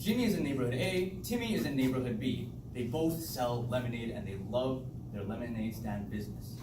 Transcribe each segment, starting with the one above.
Jimmy is in neighborhood A, Timmy is in neighborhood B. They both sell lemonade and they love their lemonade stand business.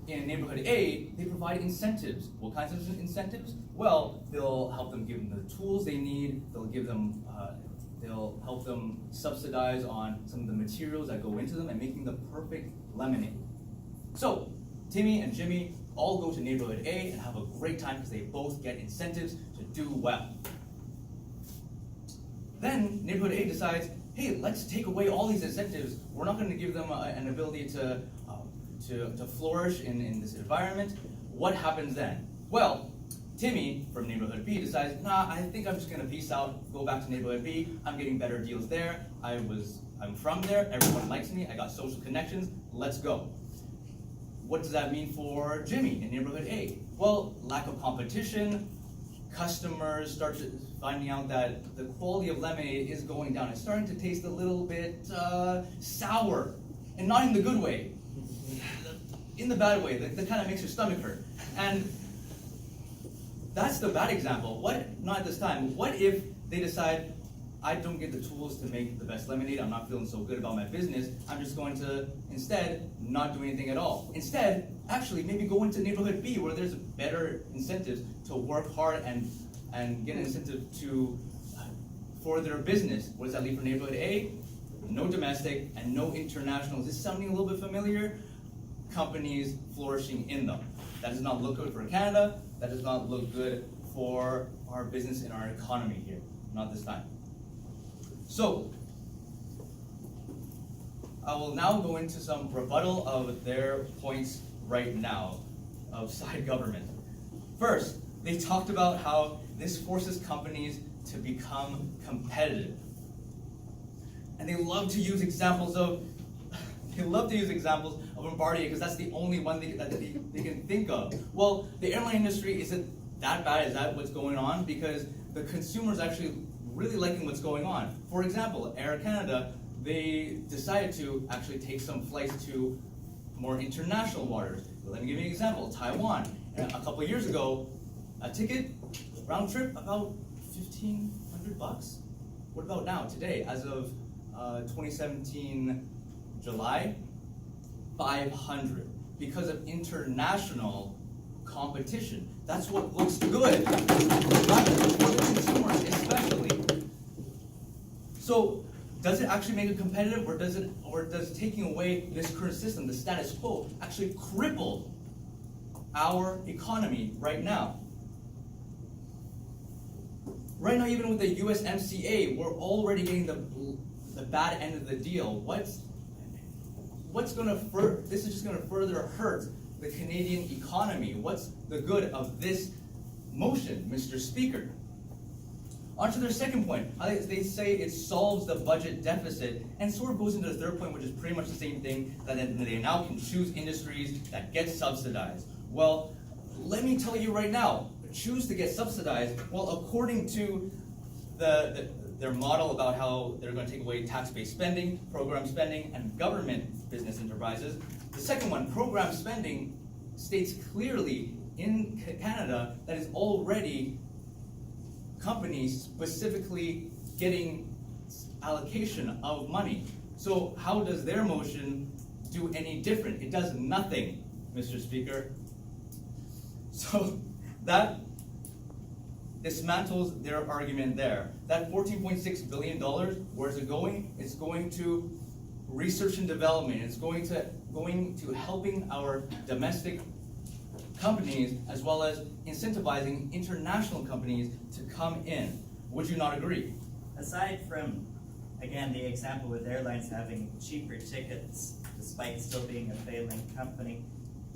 In neighborhood A, they provide incentives. What kinds of incentives? Well, they'll help them give them the tools they need. They'll help them subsidize on some of the materials that go into them and making the perfect lemonade. So, Timmy and Jimmy all go to neighborhood A and have a great time because they both get incentives to do well. Then neighborhood A decides, hey, let's take away all these incentives. We're not going to give them an ability to flourish in this environment. What happens then? Well, Timmy from neighborhood B decides, nah, I think I'm just going to peace out, go back to neighborhood B. I'm getting better deals there. I'm from there. Everyone likes me. I got social connections. Let's go. What does that mean for Jimmy in neighborhood A? Well, lack of competition. Customers start finding out that the quality of lemonade is going down. It's starting to taste a little bit sour, and not in the good way. In the bad way, that kind of makes your stomach hurt. And that's the bad example. Not at this time. What if they decide, I don't get the tools to make the best lemonade, I'm not feeling so good about my business, I'm just going to instead not do anything at all. Instead, actually maybe go into neighborhood B where there's better incentives to work hard and get an incentive for their business. What does that leave for neighborhood A? No domestic and no international. Is this sounding a little bit familiar? Companies flourishing in them. That does not look good for Canada. That does not look good for our business and our economy here. Not this time. So, I will now go into some rebuttal of their points right now of side government. First, they talked about how this forces companies to become competitive. And they love to use examples of Bombardier because that's the only one that they can think of. Well, the airline industry isn't that bad. Is that what's going on? Because the consumer's actually really liking what's going on. For example, Air Canada, they decided to actually take some flights to more international waters. Let me give you an example, Taiwan. A couple of years ago, a ticket, round trip, about $1,500. What about now, today, as of 2017 July? 500 because of international competition. That's what looks good, right? For the consumers especially. So does it actually make it competitive, or does taking away this current system, the status quo, actually cripple our economy right now? Right now, even with the USMCA, we're already getting the bad end of the deal. This is just going to further hurt the Canadian economy. What's the good of this motion, Mr. Speaker? On to their second point. They say it solves the budget deficit, and sort of goes into the third point, which is pretty much the same thing, that they now can choose industries that get subsidized. Well, let me tell you right now, choose to get subsidized. Well, according to their model about how they're going to take away tax-based spending, program spending, and government business enterprises. The second one, program spending, states clearly in Canada that is already companies specifically getting allocation of money. So how does their motion do any different? It does nothing, Mr. Speaker. So that dismantles their argument there. That $14.6 billion, where is it going? It's going to research and development. It's going to helping our domestic companies as well as incentivizing international companies to come in. Would you not agree? Aside from, again, the example with airlines having cheaper tickets despite still being a failing company,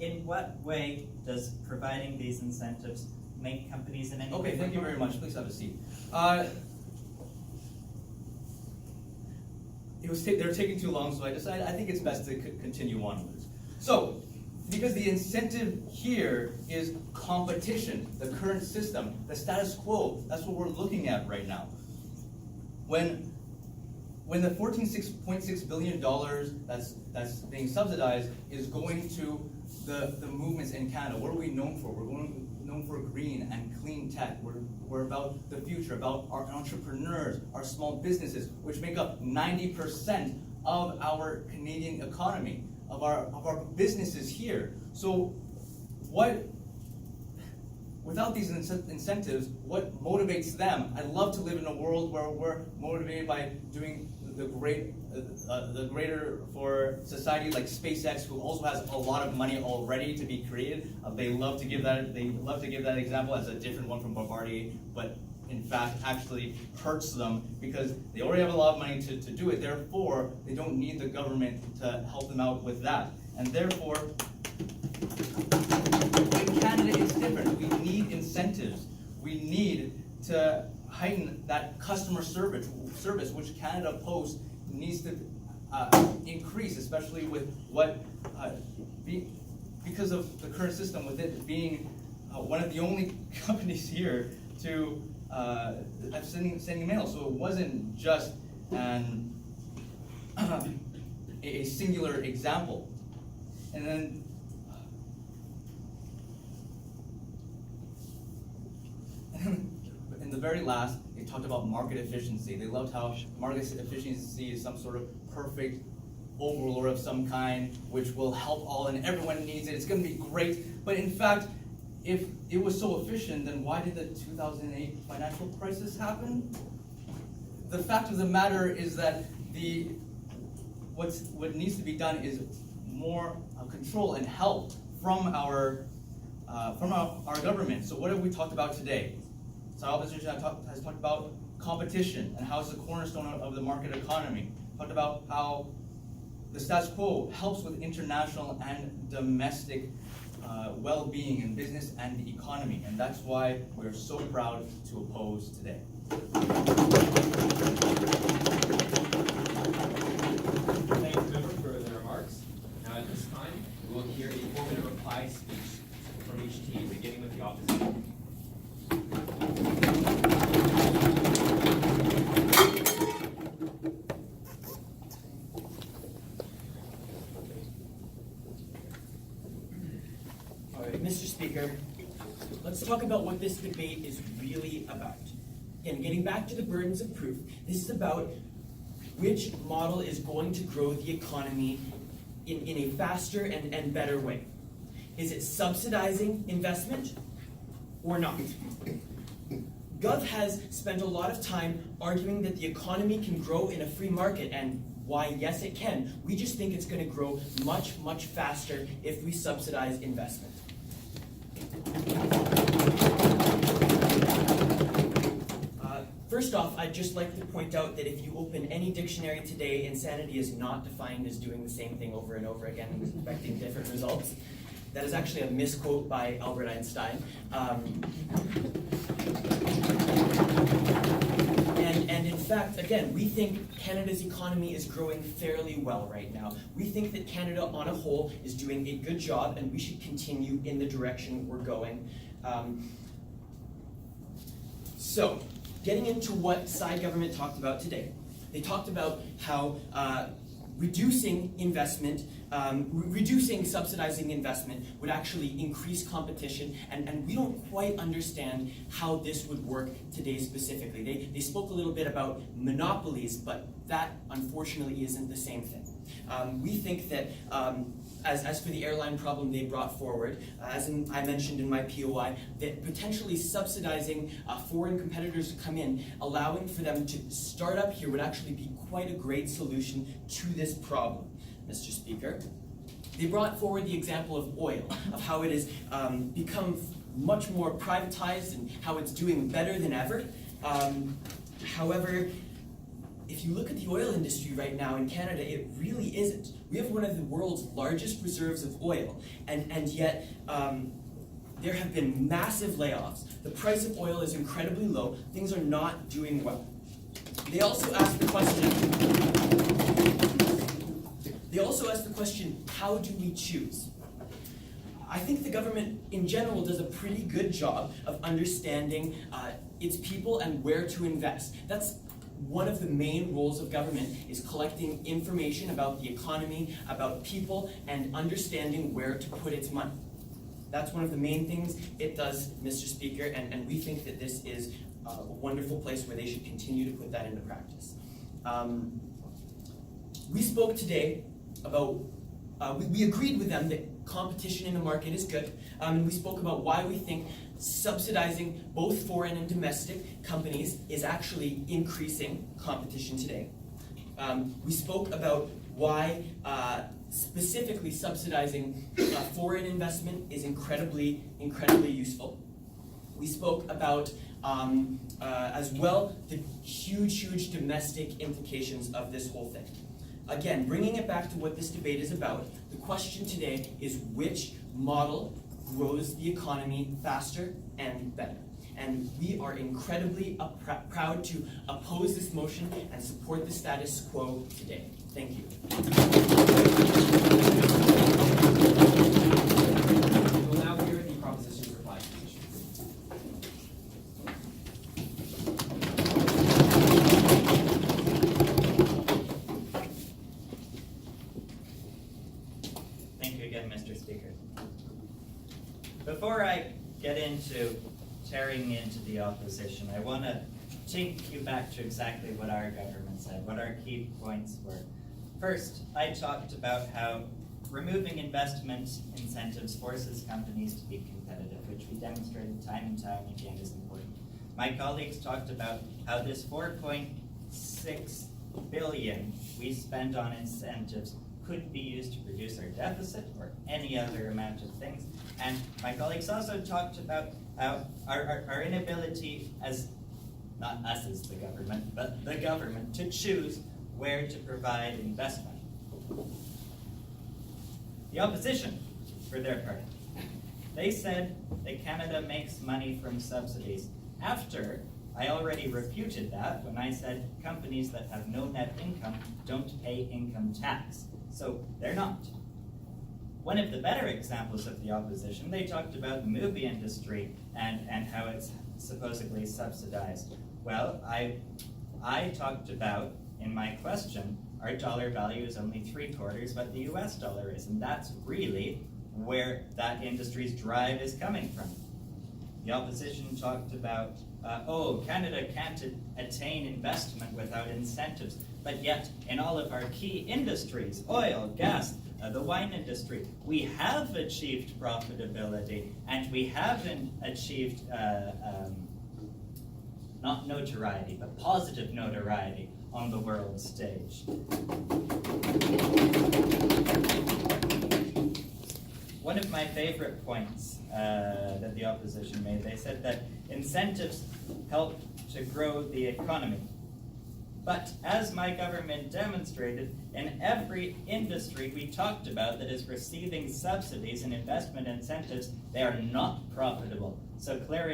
in what way does providing these incentives make companies in any way? Okay, thank you very much. Please have a seat. They're taking too long, so I decided I think it's best to continue onwards. So, because the incentive here is competition, the current system, the status quo, that's what we're looking at right now. When the $14.6 billion that's being subsidized is going to the movements in Canada, what are we known for? We're known known for green and clean tech. We're about the future, about our entrepreneurs, our small businesses, which make up 90% of our Canadian economy, of our businesses here. So without these incentives, what motivates them? I'd love to live in a world where we're motivated by doing the greater for society, like SpaceX, who also has a lot of money already to be created. They love to give that example as a different one from Bombardier, but in fact actually hurts them because they already have a lot of money to do it. Therefore, they don't need the government to help them out with that. And therefore, in Canada, it's different. We need incentives. We need to heighten that customer service, which Canada Post needs to increase, especially with because of the current system, with it being one of the only companies here to sending mail. So it wasn't just a singular example. And then in the very last, they talked about market efficiency. They loved how market efficiency is some sort of perfect overlord of some kind, which will help all and everyone needs it. It's going to be great. But in fact, if it was so efficient, then why did the 2008 financial crisis happen? The fact of the matter is that what needs to be done is more control and help from our government. So what have we talked about today? So our opposition has talked about competition and how it's the cornerstone of the market economy. Talked about how the status quo helps with international and domestic well-being in business and the economy, and that's why we're so proud to oppose today. Thank you, member, for the remarks. Now at this time, we will hear a 4-minute reply speech from each team, beginning with the opposition. Mr. Speaker, let's talk about what this debate is really about. Again, getting back to the burdens of proof, this is about which model is going to grow the economy in a faster and better way. Is it subsidizing investment or not? Gov has spent a lot of time arguing that the economy can grow in a free market, and why, yes, it can. We just think it's going to grow much, much faster if we subsidize investment. First off, I'd just like to point out that if you open any dictionary today, insanity is not defined as doing the same thing over and over again and expecting different results. That is actually a misquote by Albert Einstein. And in fact, again, we think Canada's economy is growing fairly well right now. We think that Canada on a whole is doing a good job, and we should continue in the direction we're going. So, getting into what Side government talked about today. They talked about how reducing investment, reducing subsidizing investment would actually increase competition, and we don't quite understand how this would work today specifically. They spoke a little bit about monopolies, but that unfortunately isn't the same thing. We think that as for the airline problem they brought forward, I mentioned in my POI, that potentially subsidizing foreign competitors to come in, allowing for them to start up here would actually be quite a great solution to this problem, Mr. Speaker. They brought forward the example of oil, of how it has become much more privatized and how it's doing better than ever. However, if you look at the oil industry right now in Canada, it really isn't. We have one of the world's largest reserves of oil, and yet there have been massive layoffs. The price of oil is incredibly low. Things are not doing well. They also asked the question, how do we choose? I think the government in general does a pretty good job of understanding its people and where to invest. That's one of the main roles of government, is collecting information about the economy, about people, and understanding where to put its money. That's one of the main things it does, Mr. Speaker, and we think that this is a wonderful place where they should continue to put that into practice. We spoke today about, we agreed with them that competition in the market is good, and we spoke about why we think subsidizing both foreign and domestic companies is actually increasing competition today. We spoke about why specifically subsidizing foreign investment is incredibly useful. We spoke about as well the huge domestic implications of this whole thing. Again, bringing it back to what this debate is about, the question today is which model grows the economy faster and better. And we are incredibly proud to oppose this motion and support the status quo today. Thank you. We will now hear the proposition's reply position. Thank you again, Mr. Speaker. Before I get into tearing into the opposition, I want to take you back to exactly what our government said, what our key points were. First, I talked about how removing investment incentives forces companies to be competitive, which we demonstrated time and time again is important. My colleagues talked about how this $4.6 billion we spend on incentives could be used to reduce our deficit or any other amount of things. And my colleagues also talked about how our inability as, not us as the government, but the government to choose where to provide investment. The opposition, for their part, they said that Canada makes money from subsidies after I already refuted that when I said companies that have no net income don't pay income tax. So they're not. One of the better examples of the opposition, they talked about the movie industry and how it's supposedly subsidized. Well, I talked about, in my question, our dollar value is only 3/4 what the US dollar is, and that's really where that industry's drive is coming from. The opposition talked about, Canada can't attain investment without incentives, but yet in all of our key industries, oil, gas, the wine industry, we have achieved profitability, and we haven't achieved not notoriety, but positive notoriety on the world stage. One of my favorite points that the opposition made, they said that incentives help to grow the economy. But as my government demonstrated, in every industry we talked about that is receiving subsidies and investment incentives, they are not profitable. So clearly